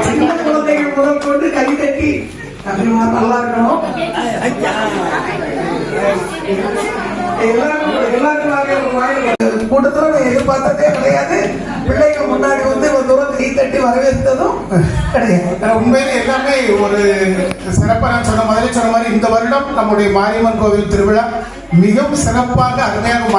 சின்ன குழந்தைகள் முதல் கொண்டு கை தட்டி நல்லா இருக்கணும். கூட்டத்துல நான் எதிர்பார்த்ததே கிடையாது. பிள்ளைகள் முன்னாடி வந்து ஒரு தூரம் கை தட்டி வரவேற்றதும் கிடையாது. உண்மையிலே எல்லாமே ஒரு சிறப்பாக நான் சொன்ன மாதிரி இந்த வருடம் நம்முடைய மாரியம்மன் கோவில் திருவிழா மிகவும் சிறப்பாக அருமையாக